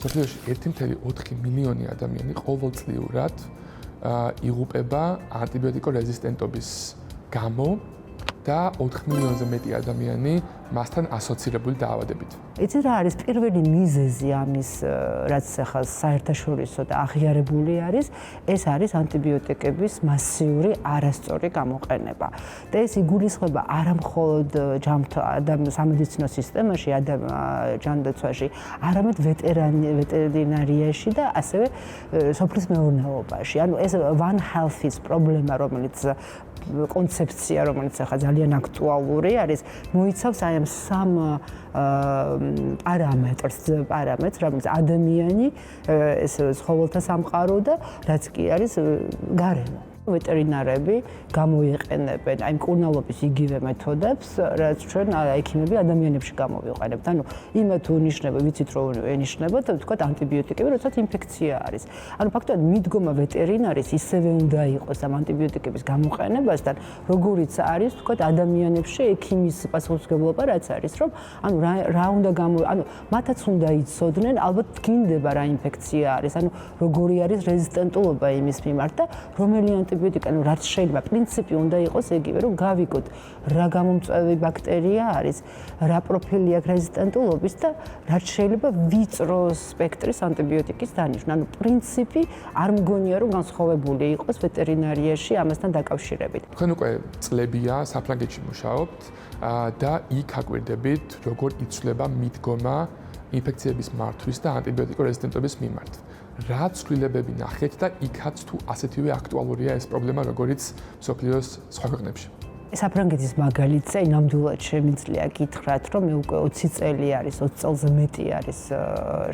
მსოფლიოში 1.4 მილიონი ადამიანი ყოველწლიურად იღუპება ანტიბიოტიკო რეზისტენტობის გამო და 4 მილიონზე მეტი ადამიანი მასთან ასოცირებული დაავადებით. იცით რა არის პირველი მიზეზი ამის, რაც ახლა საერთაშორისო და აღიარებული არის, ეს არის ანტიბიოტიკების მასიური არასწორი გამოყენება. და ეს იგულისხმება არა მხოლოდ სამედიცინო სისტემაში, ჯანდაცვაში, არამედ ვეტერინარიაში და ასევე სოფლის მეურნეობაში. ანუ ეს One Health-ის პრობლემა, რომელიც კონცეფცია, რომელიც ახლა ძალიან აქტუალური არის, მოიცავს აი ამ სამ პარამეტრს, რომელიც ადამიანი, ეს ცხოველთა სამყარო და რაც კი არის გარემო. ვეტერინარები გამოიყენებენ აი მკურნალობის იგივე მეთოდებს, რაც ჩვენ ექიმები ადამიანებში გამოვიყენებთ. ანუ იმათ უნიშნება, ვიცით რომ ენიშნებათ, თქვათ ანტიბიოტიკები, როდესაც ინფექცია არის. ანუ ფაქტობრივად მიდგომა ვეტერინარის ისევე უნდა იყოს ამ ანტიბიოტიკების გამოყენებასთან, როგორიც არის, თქვათ ადამიანებში ექიმის პასუხისმგებლობა რაც არის, რომ ანუ რა უნდა ანუ მათაც უნდა იცოდნენ, ალბათ გინდება რა ინფექცია არის, ანუ როგორი არის რეზისტენტულობა იმის მიმართ და რომელი ანტიბიოტიკა, ანუ რაც შეიძლება პრინციპი უნდა იყოს იგივე, რომ გავიგოთ რა გამომწვევი ბაქტერია არის, რა პროფილი აქვს რეზისტენტულობის და რაც შეიძლება ვიწრო სპექტრის ანტიბიოტიკის დანიშვნა. ანუ პრინციპი არ მგონია, რომ განსხვავებული იყოს ვეტერინარიაში ამასთან დაკავშირებით. თქვენ უკვე წლებია საფრანგეთში მუშაობთ და იქ აკვირდებით, როგორ იცვლება მიდგომა ინფექციების მართვის და ანტიბიოტიკო რეზისტენტობის მიმართ. რა ცვლილებები ნახეთ და იქაც თუ ასეთივე აქტუალურია ეს პრობლემა, როგორიც მსოფლიოს სხვა ქვეყნებში. საფრანგეთის მაგალითზე ნამდვილად შემიძლია გითხრათ, რომ მე უკვე 20 წელი არის, 20 წელზე მეტი არის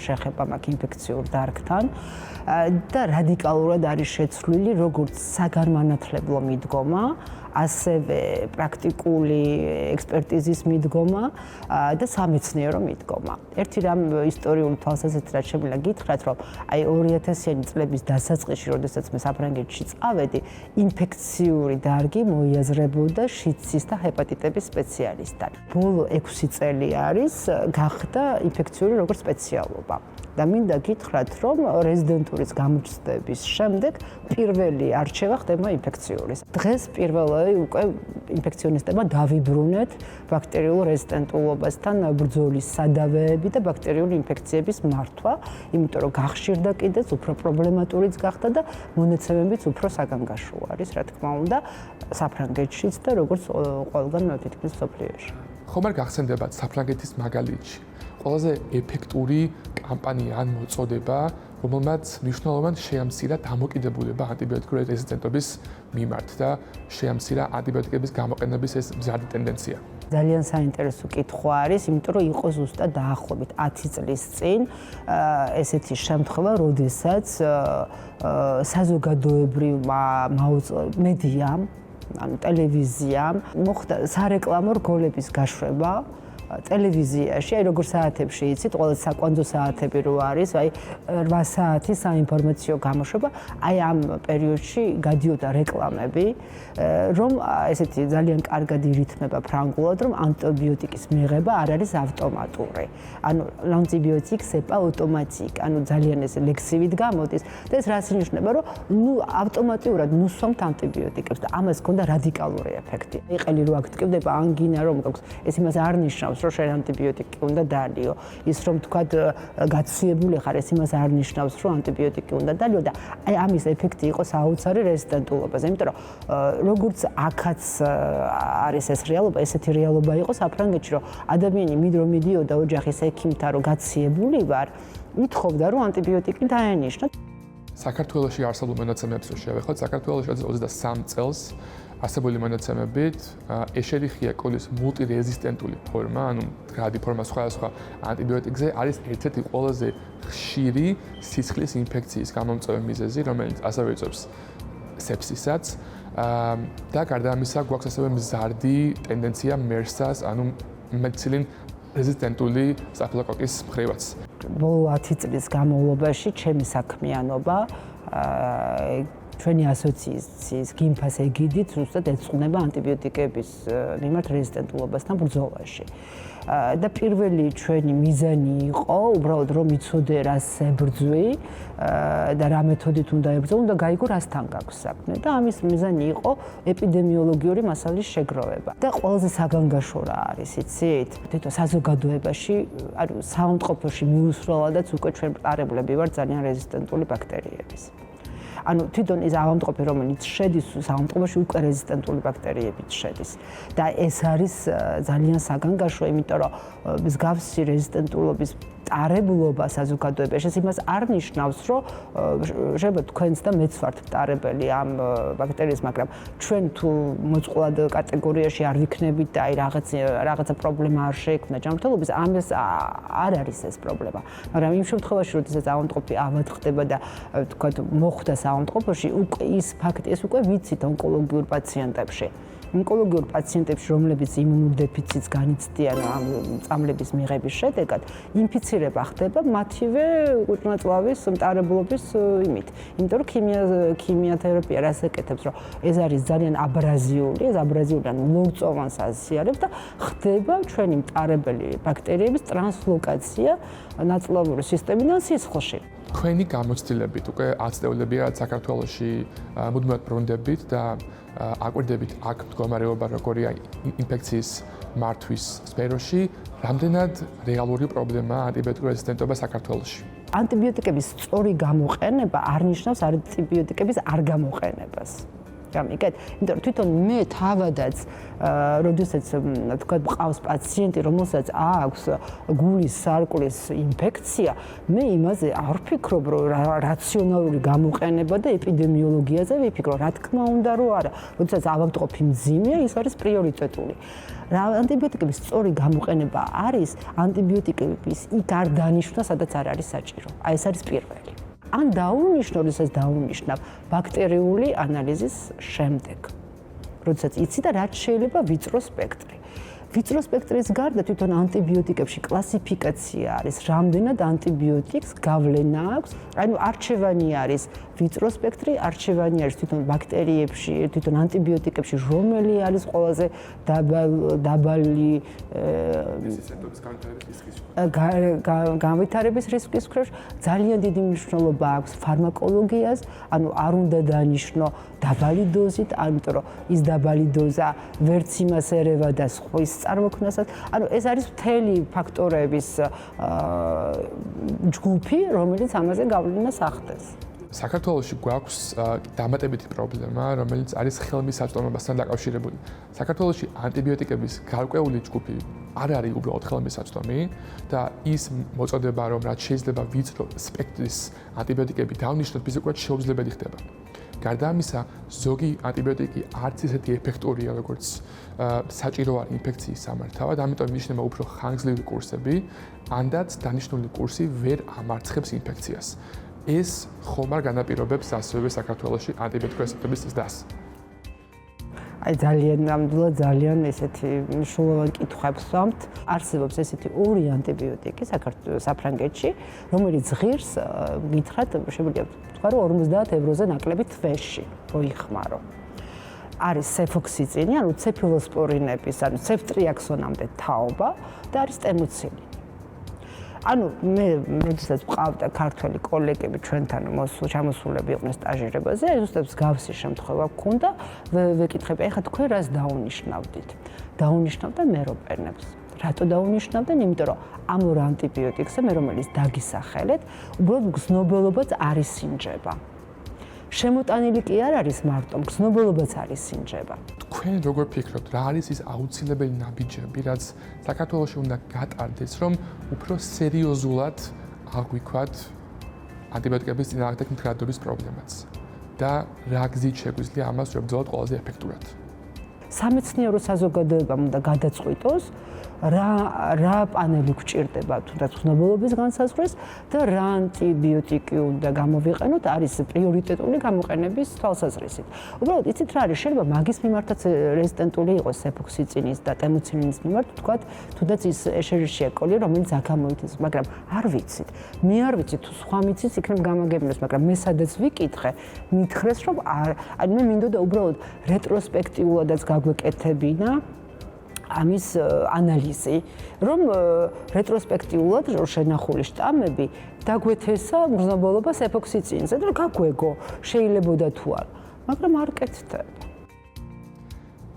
შეხება მაქვს ინფექციურ დარგთან და რადიკალურად არის შეცვლილი როგორც საგანმანათლებლო მიდგომა, ასევე პრაქტიკული ექსპერტიზის მიდგომა და სამეცნიერო მიდგომა. ერთი რამ ისტორიული თვალსაზრისით რაც შემიძლია გითხრათ, რომ აი 2000-იანი წლების დასაწყისში, როდესაც მე საფრანგეთში წავედი, ინფექციური დარგი მოიაზრებოდა შიცის და ჰეპატიტების სპეციალისტად. ბოლო 6 წელი არის გახდა ინფექციური როგორც სპეციალობა. და მინდა გითხრათ, რომ რეზიდენტურის გამოჩნდების შემდეგ პირველი არჩევა ხდება ინფექციური. დღეს პირველი უკვე ინფექციონისტებმა დავიბრუნეთ ბაქტერიულ რეზიდენტულობასთან ბრძოლის სადავეები და ბაქტერიული ინფექციების მართვა, იმიტომ რომ გახშირდა კიდეც უფრო პრობლემატურიც გახდა და მონაცემებიც უფრო საგანგაშო არის, რა თქმა უნდა, საფრანგეთშიც და როგორც ყველგან თითქმის მსოფლიოში. ხომ არ გახსენდებათ საფრანგეთის მაგალითში ყველაზე ეფექტური კამპანია ან მოწოდება, რომელმაც მნიშვნელოვან შეამცირა დამოკიდებულება ანტიბიოტიკური რეზისტენტობის მიმართ და შეამცირა ანტიბიოტიკების გამოყენების ეს მზარდი ტენდენცია. ძალიან საინტერესო კითხვა არის, იმიტომ რომ იყო ზუსტად დაახლოებით 10 წლის წინ ესეთი შემთხვევა, როდესაც საზოგადოებრივმა მედიამ, ანუ ტელევიზიამ მოხდა სარეკლამო რგოლების გაშვება ტელევიზიაში, აი როგორ საათებში იცით, ყველა საკვანძო საათები რო არის, აი 8 საათი საინფორმაციო გამოშვება, აი ამ პერიოდში გადიოდა რეკლამები, რომ ესეთი ძალიან კარგად ირითმება ფრანგულად, რომ ანტიბიოტიკის მიღება არ არის ავტომატური. ანუ l'antibiotique c'est pas automatique, ანუ ძალიან ეს ლექსივით გამოდის და ეს რაც ნიშნება, რომ ნუ ავტომატურად ნუსვამთ ანტიბიოტიკებს და ამას ჰქონდა რადიკალური ეფექტი. იყელი რო აქ ტკივდება ანგინა რომ გაქვს, ეს იმას არ ნიშნავს, რომ შენ ანტიბიოტიკი უნდა დალიო. ის რომ თქვათ გაცვლიებული ხარ, ეს იმას არ ნიშნავს, რომ ანტიბიოტიკი უნდა დალიო და აი ამის ეფექტი იყო საოცარი რეზისტენტულობაზე. იმიტომ რომ როგორც აქაც არის ეს რეალობა, ესეთი რეალობა იყო საფრანგეთში, რომ ადამიანი მიდიოდა ოჯახის ექიმთან, რომ გაციებული ვარ, უთხოვდა, რომ ანტიბიოტიკი დაენიშნა. საქართველოში არსებულ მონაცემებს რო შევეხოთ, საქართველოში 23 წელს არსებული მონაცემებით ეშერიხია კოლის მულტირეზისტენტული ფორმა, ანუ მდგრადი ფორმა სხვადასხვა ანტიბიოტიკზე არის ერთ-ერთი ყველაზე ხშირი სისხლის ინფექციის გამომწვევი მიზეზი, რომელიც ასევე იწვევს სეფსისაც და გარდა ამისა გვაქვს ასევე მზარდი ტენდენცია MERS-ას, ანუ მეთილინ რეზისტენტული სტაფილოკოკის მხრივაც. ბოლო 10 წლის განმავლობაში ჩემი საქმიანობა ჩვენი ასოციაციის გიმფას ეგიდით ზუსტად ეწყუნება ანტიბიოტიკების მიმართ რეზისტენტულობასთან ბრძოლაში. და პირველი ჩვენი მიზანი იყო უბრალოდ რომ იცოდე რას ებრძვი და რა მეთოდით უნდა ებრძო, უნდა გაიგო რასთან გაქვს საქმე და ამის მიზანი იყო ეპიდემიოლოგიური მასალის შეგროვება. და ყველაზე საგანგაშო რა არის, იცით? თვითონ საზოგადოებაში, ანუ საავადმყოფოში მიუსრულადაც უკვე ჩვენ მყარებლები ვართ ძალიან რეზისტენტული ბაქტერიების. ანუ თვითონ ეს ავადმყოფი რომელიც შედის საავადმყოფოში უკვე რეზისტენტული ბაქტერიებით შედის და ეს არის ძალიან საგანგაშო, იმიტომ რომ მსგავსი რეზისტენტულობის მტარებლობა საზოგადოებაში ეს იმას არ ნიშნავს, რომ შეიძლება თქვენც და მეც ვართ მტარებელი ამ ბაქტერიის, მაგრამ ჩვენ თუ მოწყვლად კატეგორიაში არ ვიქნებით და აი რაღაცა პრობლემა არ შეექმნა ჯანმრთელობის, ამას არ არის ეს პრობლემა. მაგრამ იმ შემთხვევაში, როდესაც ავადმყოფი ავად ხდება და თქვათ მოხვდა საავადმყოფოში, უკვე ის ფაქტი, ეს უკვე ვიცით ონკოლოგიურ პაციენტებში. ონკოლოგიურ პაციენტებში, რომლებიც იმუნოდეფიციტს განიცდიან ამ წამლების მიღების შედეგად, ინფიცირება ხდება მათივე კუჭნაწლავის მტარებლობის იმით. იმიტომ რომ ქიმიოთერაპია რას ეკეთებს, რომ ეს არის ძალიან აბრაზიული, ეს აბრაზიული ან ლორწოვანს აზიარებს და ხდება ჩვენი მტარებელი ბაქტერიების ტრანსლოკაცია ნაწლავური სისტემიდან სისხლში. თქვენი გამოცდილებით უკვე აცდეულებია საქართველოში მუდმივად ბრუნდებით და აკვირდებით აქ მდგომარეობა როგორია ინფექციის მართვის სფეროში, რამდენად რეალური პრობლემაა ანტიბიოტიკურ რეზისტენტობა საქართველოში. ანტიბიოტიკების სწორი გამოყენება არ ნიშნავს ანტიბიოტიკების არ გამოყენებას. გამიგეთ? იმიტომ რომ თვითონ მე თავადაც, როდესაც თქვა მყავს პაციენტი, რომელსაც აქვს გულის სარკმლის ინფექცია, მე იმაზე არ ვფიქრობ, რომ რაციონალური გამოყენება და ეპიდემიოლოგიაზე ვიფიქრო, რა თქმა უნდა, რომ არა. როდესაც ავადმყოფი მძიმეა, ის არის პრიორიტეტული. ანტიბიოტიკების სწორი გამოყენება არის ანტიბიოტიკების იქ არ დანიშნა, სადაც არ არის საჭირო. აი ეს არის პირველი. ან დაუნიშნო, როდესაც დაუნიშნავ ბაქტერიული ანალიზის შემდეგ. როდესაც იცი და რაც შეიძლება ვიწრო სპექტრი. ვიწრო სპექტრის გარდა თვითონ ანტიბიოტიკებში კლასიფიკაცია არის, რამდენად ანტიბიოტიკს გავლენა აქვს. ანუ არჩევანი არის ვიწრო სპექტრი, არჩევანი არის თვითონ ბაქტერიებში, თვითონ ანტიბიოტიკებში, რომელი არის ყველაზე დაბალი განვითარების რისკის ქვეშ. ძალიან დიდი მნიშვნელობა აქვს ფარმაკოლოგიას, ანუ არ უნდა დანიშნო დაბალი დოზით, ამიტომ რომ ის დაბალი დოზა ვერც იმას ერევა და სხვის წარმოქმნასაც. ანუ ეს არის მთელი ფაქტორების ჯგუფი, რომელიც ამაზე გავლენას ახდენს. საქართველოში გვაქვს დამატებითი პრობლემა, რომელიც არის ხელმისაწვდომობასთან დაკავშირებული. საქართველოში ანტიბიოტიკების გარკვეული ჯგუფი არ არის უბრალოდ ხელმისაწვდომი და ის მოწოდება, რომ რაც შეიძლება ვიწრო სპექტრის ანტიბიოტიკები დავნიშნოთ, ის უკვე შეუძლებელი ხდება. გარდა ამისა, ზოგი ანტიბიოტიკი არც ისეთი ეფექტურია, როგორც საჭირო არის ინფექციის სამართავად, ამიტომ ნიშნება უფრო ხანგრძლივი კურსები, ანდაც დანიშნული კურსი ვერ ამარცხებს ინფექციას. ეს ხომ არ განაპირობებს ასევე საქართველოში ანტიბიოტიკურ რეზისტენტობის ზრდას. აი ძალიან ნამდვილად ძალიან ესეთი მნიშვნელოვანი კითხვებს ვამთ. არსებობს ესეთი ორი ანტიბიოტიკი საფრანგეთში, რომელიც ღირს გითხრათ, შეგვიძლია თქვა რომ 50 ევროზე ნაკლები თვეში მოიხმარო. არის სეფოქსიცინი, ანუ ცეფილოსპორინების, ანუ ცეფტრიაქსონამდე თაობა და არის ტემუცინი. ანუ მე როდესაც ვყავდა ქართველი კოლეგები ჩვენთან ჩამოსულები იყვნენ სტაჟირებაზე, ზუსტად მსგავსი შემთხვევა გქონდა, ვეკითხები, ეხლა თქვენ რას დაუნიშნავდით? დაუნიშნავდა მეროპენებს. რატო დაუნიშნავდნენ? იმიტომ რომ ამ ორ ანტიბიოტიკზე მე რომელიც დაგისახელეთ, უბრალოდ გზნობელობაც არ ისინჯება. შემოტანილი კი არ არის მარტო, გზნობელობაც არ ისინჯება. თქვენ როგორ ფიქრობთ, რა არის ის აუცილებელი ნაბიჯები, რაც საქართველოში უნდა გატარდეს, რომ უფრო სერიოზულად აღვიქვათ ანტიბიოტიკების წინააღმდეგ მდგრადობის პრობლემაც და რა გზით შეგვიძლია ამას ვებრძოლოთ ყველაზე ეფექტურად? სამეცნიერო საზოგადოებამ უნდა გადაწყვიტოს, რა პანელი გვჭირდება თუნდაც ხსნობელობის განსაზღვრეს და რა ანტიბიოტიკი უნდა გამოვიყენოთ არის პრიორიტეტული გამოყენების თვალსაზრისით. უბრალოდ იცით რა არის შეიძლება მაგის მიმართაც რეზისტენტული იყოს სეფოქსიცინის და ტემუცილინის მიმართ თქვათ თუნდაც ის ეშერიშია კოლი რომელიც აქ გამოიწვის მაგრამ არ ვიცით. მე არ ვიცი თუ სხვა მიცის იქნებ გამაგებინოს მაგრამ მე სადაც ვიკითხე მითხრეს რომ ანუ მე მინდოდა უბრალოდ რეტროსპექტიულადაც გაგვეკეთებინა ამის ანალიზი, რომ რეტროსპექტიულად შენახული შტამები დაგვეთესა მგრძნობელობა სეფოქსიცინზე და გაგვეგო შეიძლებოდა თუ არა, მაგრამ არ კეთდება.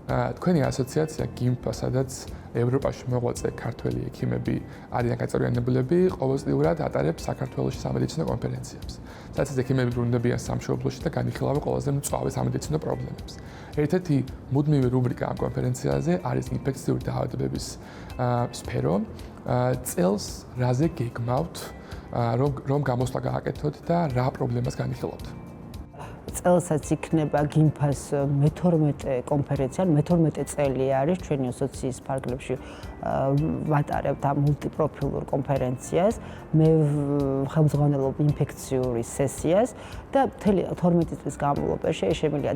თქვენი ასოციაცია გიმპა, სადაც ევროპაში მოღვაწე ქართველი ექიმები არიან გაწევრიანებულები, ყოველწლიურად ატარებს საქართველოში სამედიცინო კონფერენციებს. სადაც ექიმები ბრუნდებიან სამშობლოში და განიხილავენ ყველაზე მწვავე სამედიცინო პრობლემებს. ერთ-ერთი მუდმივი რუბრიკა ამ კონფერენციაზე არის ინფექციური დაავადებების სფერო. წელს რაზე გეგმავთ, რომ გამოსვლა გააკეთოთ და რა პრობლემას განიხილავთ? წელსაც იქნება გიმფას მე-12 კონფერენცია, მე-12 წელი არის ჩვენი ასოციაციის ფარგლებში ვატარებთ ამ მულტიპროფილურ კონფერენციას, მე ხელმძღვანელობ ინფექციური სესიას და 12 წლის განმავლობაში შემიძლია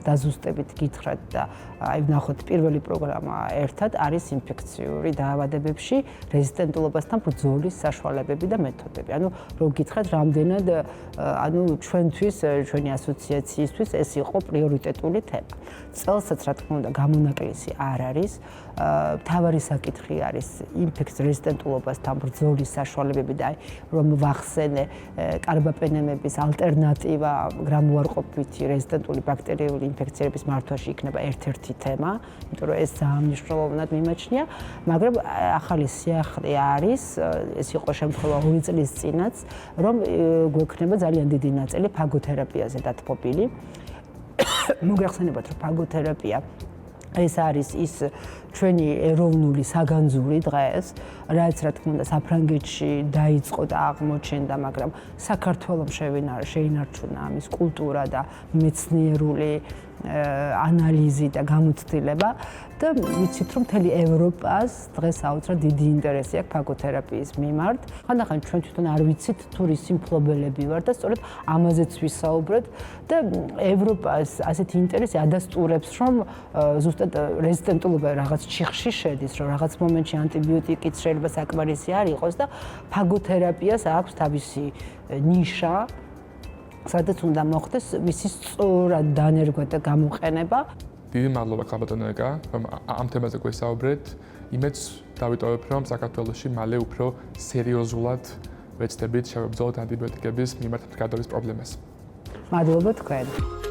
დაზუსტებით გითხრათ და აი ვნახოთ პირველი პროგრამა ერთად არის ინფექციური დაავადებებში რეზისტენტულობასთან ბრძოლის საშუალებები და მეთოდები. ანუ რომ გითხრათ რამდენად ანუ ჩვენთვის ჩვენი ასოციაციისთვის ეს იყო პრიორიტეტული თემა. წელსაც რა თქმა უნდა გამონაკლისი არ არის. მთავარი საკითხი არის ინფექციის რეზისტენტულობასთან ბრძოლის საშუალებები და რომ ვახსენე კარბაპენემების ალტერნატივა გრამუარყოფითი რეზისტენტული ბაქტერიული ინფექციების მართვაში იქნება ერთ-ერთი თემა, იმიტომ რომ ეს ძალიან მნიშვნელოვნად მიმაჩნია, მაგრამ ახალი სიახლე არის, ეს იყო შემთხვევა 2 წლის წინაც, რომ გვექნება ძალიან დიდი ნაწილი ფაგოთერაპიაზე დათმობილი. მოგეხსენებათ რომ ფაგოთერაპია ეს არის ის ჩვენი ეროვნული საგანძური დღეს, რაც რა თქმა უნდა საფრანგეთში დაიწყო და აღმოჩნდა, მაგრამ საქართველოს შეინარჩუნა ამის კულტურა და მეცნიერული ანალიზი და გამოცდილება და ვიცით რომ მთელი ევროპას დღეს აუცილებლად დიდი ინტერესი აქვს ფაგოთერაპიის მიმართ. ხანდახან ჩვენ თვითონ არ ვიცით თუ რისი მფლობელები ვართ და სწორედ ამაზეც ვისაუბრეთ და ევროპას ასეთი ინტერესი ადასტურებს რომ ზუსტად რეზისტენტულობა რაღაც ჩიხში შედის, რომ რაღაც მომენტში ანტიბიოტიკიც შეიძლება საკმარისი არ იყოს და ფაგოთერაპიას აქვს თავისი ნიშა, სადაც უნდა მოხდეს მისი სწორად დანერგვა და გამოყენება. დიდი მადლობა ხალბატონო ეკა, რომ ამ თემაზე გვესაუბრეთ. იმედს დავიტოვებ, რომ საქართველოში მალე უფრო სერიოზულად ვეცდებით შევებრძოლოთ ანტიბიოტიკების მიმართ მდგრადობის პრობლემას. მადლობა თქვენ.